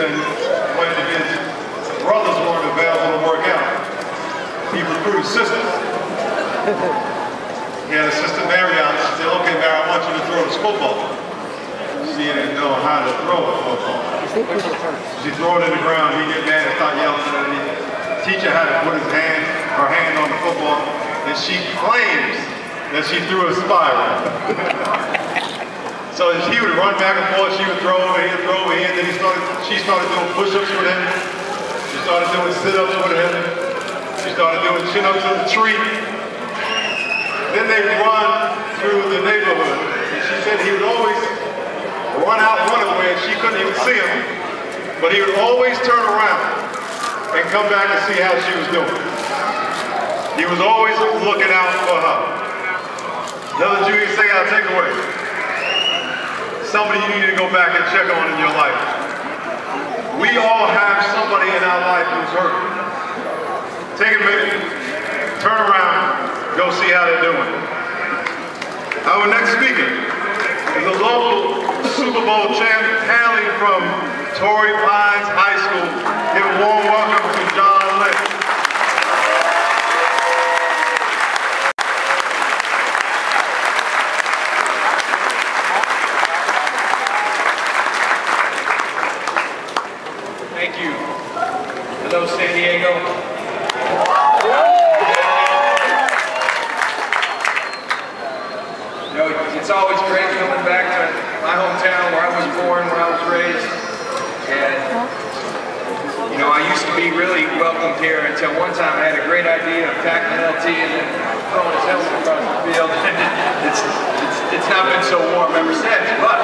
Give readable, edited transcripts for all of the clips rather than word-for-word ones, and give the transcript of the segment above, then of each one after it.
and when his brothers weren't available to work out, he recruited sisters. He had a sister, Marion. She said, okay, Mary, I want you to throw this football. She didn't know how to throw a football. She threw it in the ground. He'd get mad and start yelling at me. Teach her how to put her hand on the football, and she claims that she threw a spiral. So he would run back and forth, she would throw over here, and then she started doing push-ups with him. She started doing sit-ups with him. She started doing chin-ups in the tree. Then they would run through the neighborhood. And she said he would always run out one way and she couldn't even see him. But he would always turn around and come back and see how she was doing. He was always looking out for her. Another Junior Seau takeaway. Somebody you need to go back and check on in your life. We all have somebody in our life who's hurt. Take a minute, turn around, go see how they're doing. Our next speaker is a local Super Bowl champ hailing from Torrey Pines High School. Give a warm welcome to John Lynch. Thank you. Hello, San Diego. You know, it's always great coming back to my hometown where I was born, where I was raised. And, you know, I used to be really welcomed here until one time I had a great idea of packing an LT and then throwing his helmet across the field. It's not been so warm ever since, but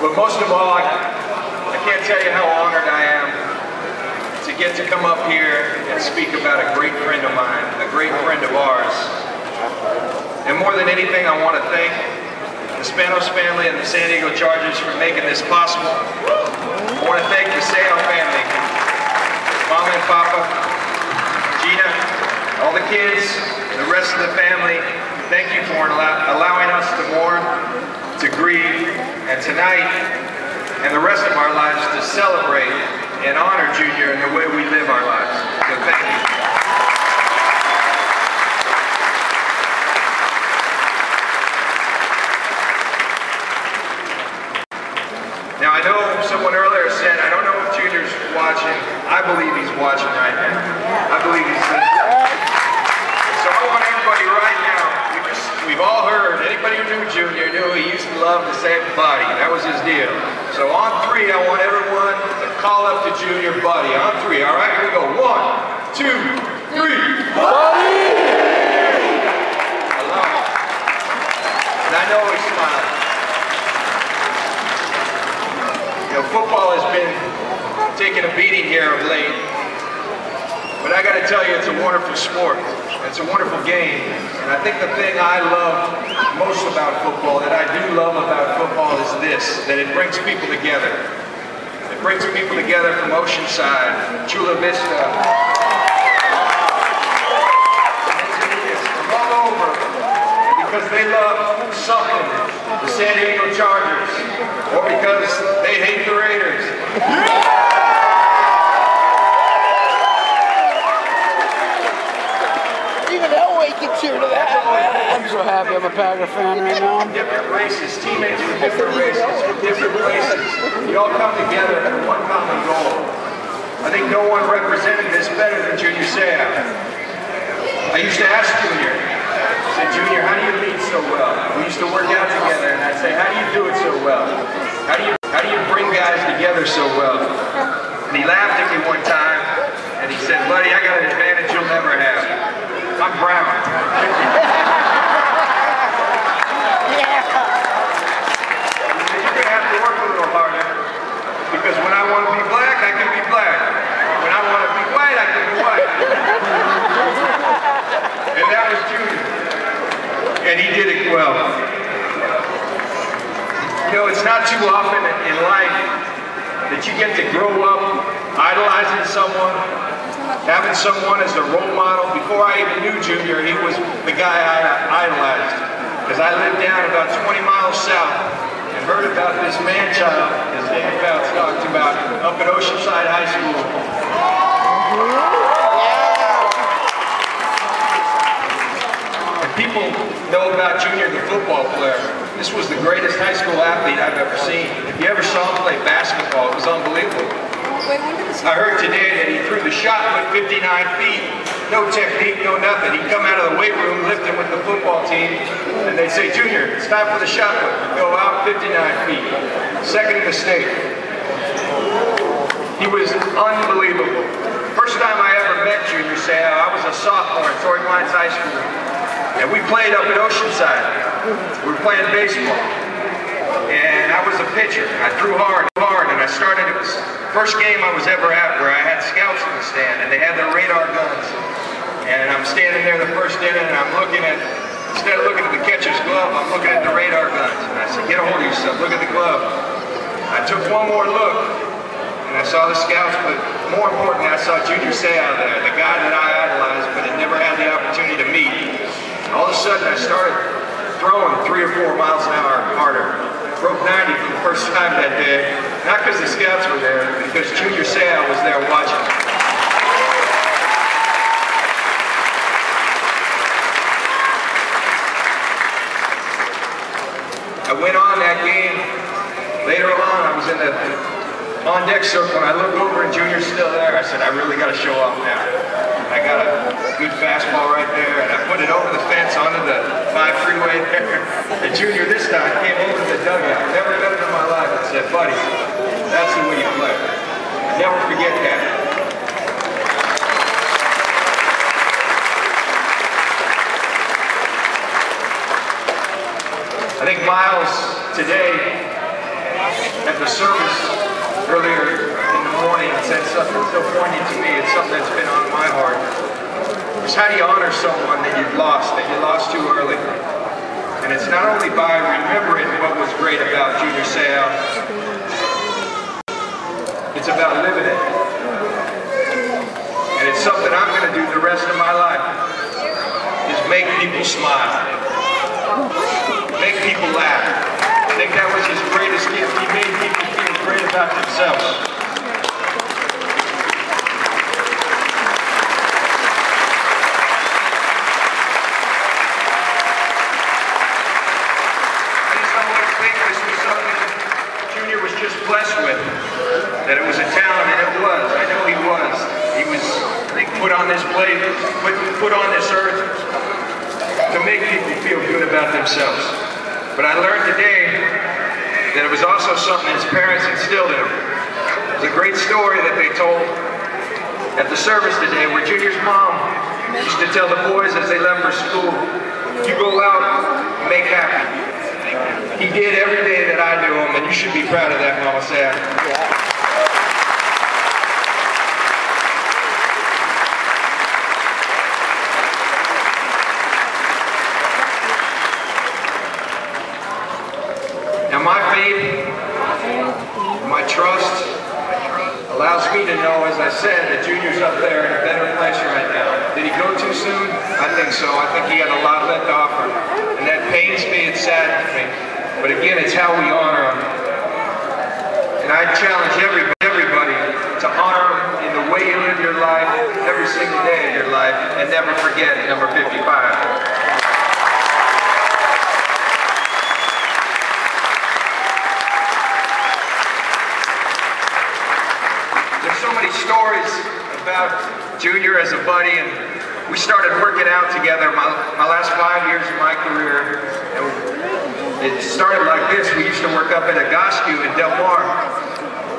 but most of all, I can't tell you how honored I am to get to come up here and speak about a great friend of mine, a great friend of ours. And more than anything, I want to thank the Spanos family and the San Diego Chargers for making this possible. I want to thank the Seau family, Mama and Papa, Gina, all the kids, the rest of the family. Thank you for allowing us to mourn, to grieve, and tonight, and the rest of our lives to celebrate and honor Junior in the way we live our lives. So thank you. Now I know someone earlier said, I don't know if Junior's watching. I believe he's watching right now. I believe he's listening. So I want everybody right now, we've all heard, anybody who knew Junior knew he used to love to say buddy. That was his deal. So on three, I want everyone to call up to Junior buddy. On three, all right? Here we go. 1, 2, 3. Buddy! I love it. And I know he's smiling. You know, football has been taking a beating here of late. But I got to tell you, it's a wonderful sport. It's a wonderful game. And I think the thing I love most about football, that I do love about football, is this, that it brings people together. It brings people together from Oceanside, Chula Vista, from all over, because they love something, the San Diego Chargers, or because they hate the Raiders. I'm so happy I'm a Packer fan right now. Different races, teammates from different races, from different places. You all come together for one common goal. I think no one represented this better than Junior Seau. I used to ask Junior, I said, Junior, how do you lead so well? We used to work out together and I'd say, how do you do it so well? How do you bring guys together so well? And he laughed at me one time and he said, buddy, I got an advantage you'll never have. I'm brown. You're going to have to work a little harder, because when I want to be black, I can be black. When I want to be white, I can be white. And that was Junior. And he did it well. You know, it's not too often in life that you get to grow up idolizing someone, having someone as a role model. Before I even knew Junior, he was the guy I idolized. Because I lived down about 20 miles south and heard about this man-child, as Dan Fouts talked about, up at Oceanside High School. And people know about Junior, the football player. This was the greatest high school athlete I've ever seen. If you ever saw him play basketball, it was unbelievable. I heard today that he threw the shot put 59 feet, no technique, no nothing. He'd come out of the weight room lifting with the football team, and they'd say, Junior, it's time for the shot put. He'd go out 59 feet, second in the state. He was unbelievable. First time I ever met Junior Seau, I was a sophomore at Torrey Pines High School, and we played up at Oceanside. We were playing baseball, and I was a pitcher. I threw hard, and I started, it was the first game I was ever at where I had scouts in the stand, and they had their radar guns. And I'm standing there the first inning, and I'm looking at, instead of looking at the catcher's glove, I'm looking at the radar guns. And I said, get a hold of yourself, look at the glove. I took one more look, and I saw the scouts, but more importantly, I saw Junior Seau there, the guy that I idolized, but had never had the opportunity to meet. All of a sudden, I started throwing 3 or 4 miles an hour harder. Broke 90 for the first time that day, not because the scouts were there, but because Junior Seau was there watching. I went on that game. Later on, I was in the on-deck circle, and I looked over, and Junior's still there. I said, I really got to show off now. I got a good fastball right there, and I put it over the fence onto the 5 freeway there. And Junior this time came over to the dugout. Never done it in my life. I said, buddy, that's the way you play. Never forget that. I think Miles today at the service earlier in the morning said something so poignant to me. It's something that's been on my heart. It's how do you honor someone that you lost too early? And it's not only by remembering what was great about Junior Seau, it's about living it. And it's something I'm going to do the rest of my life, is make people smile. Make people laugh. I think that was his greatest gift. He made people feel great about themselves. I just don't want to think this was something Junior was just blessed with. That it was a talent, and it was. I know he was. He was, I think, put on this plate, put on this earth to make people feel good about themselves. But I learned today that it was also something his parents instilled in him. It was a great story that they told at the service today where Junior's mom used to tell the boys as they left for school, you go out, make happy. He did every day that I knew him, and you should be proud of that, Mama Seau. My faith, my trust allows me to know, as I said, that Junior's up there in a better place right now. Did he go too soon? I think so. I think he had a lot left to offer. And that pains me, it saddens me. But again, it's how we honor him. And I challenge everybody to honor him in the way you live your life, every single day of your life, and never forget number 55. Stories about Junior as a buddy, and we started working out together my last 5 years of my career. And it started like this. We used to work up at Agoscu in Del Mar,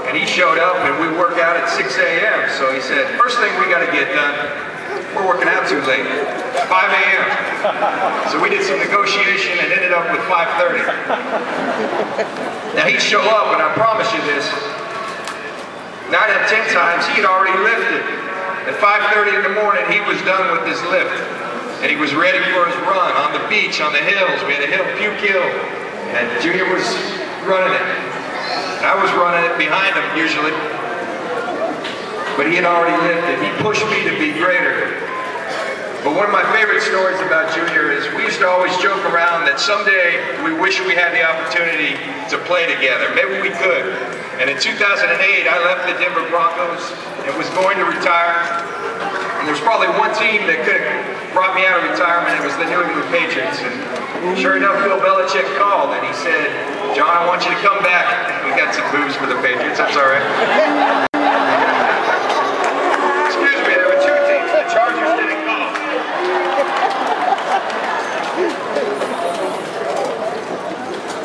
and he showed up and we work out at 6 a.m. So he said, first thing we got to get done, we're working out too late, 5 a.m. So we did some negotiation and ended up with 5:30. Now he'd show up, and I promise you this, 9 out of 10 times, he had already lifted. At 5:30 in the morning, he was done with his lift. And he was ready for his run on the beach, on the hills. We had a hill, Puke Hill. And Junior was running it. And I was running it behind him, usually. but he had already lived it. He pushed me to be greater. But one of my favorite stories about Junior is we used to always joke around that someday we wish we had the opportunity to play together. Maybe we could. And in 2008, I left the Denver Broncos and was going to retire. And there's probably one team that could have brought me out of retirement. It was the New England Patriots. And sure enough, Bill Belichick called and he said, "John, I want you to come back." We got some booze for the Patriots. That's all right. Excuse me, there were two teams. The Chargers didn't call.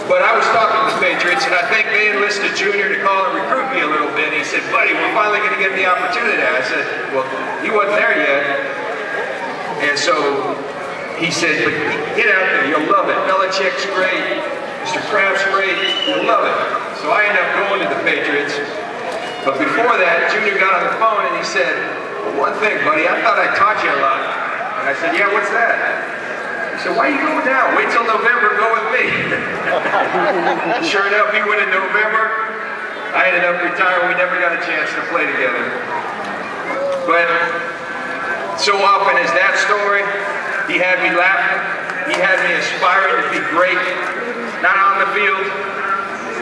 But I was talking to the Patriots, and I think they enlisted Junior to call and recruit me a little bit. He said, "Buddy, we're finally going to get the opportunity." I said, "Well, he wasn't there yet." And so he said, "But get out there, you'll love it. Belichick's great, Mr. Kraft's great, you'll love it." So I ended up going to the Patriots. But before that, Junior got on the phone and he said, "Well, one thing, buddy, I thought I taught you a lot." And I said, "Yeah, what's that?" He said, "Why are you going now? Wait till November, go with me." Sure enough, he went in November. I ended up retiring. We never got a chance to play together. But so often as that story, he had me laughing. He had me aspiring to be great, not on the field,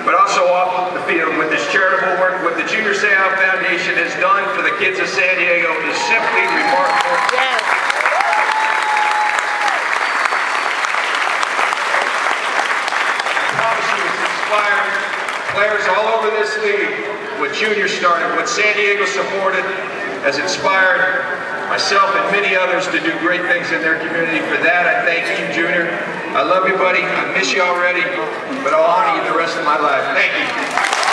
but also off the field with his charitable work. What the Junior Seau Foundation has done for the kids of San Diego is simply remarkable. Yes. Players all over this league, what Junior started, what San Diego supported, has inspired myself and many others to do great things in their community. For that, I thank you, Junior. I love you, buddy. I miss you already, but I'll honor you the rest of my life. Thank you.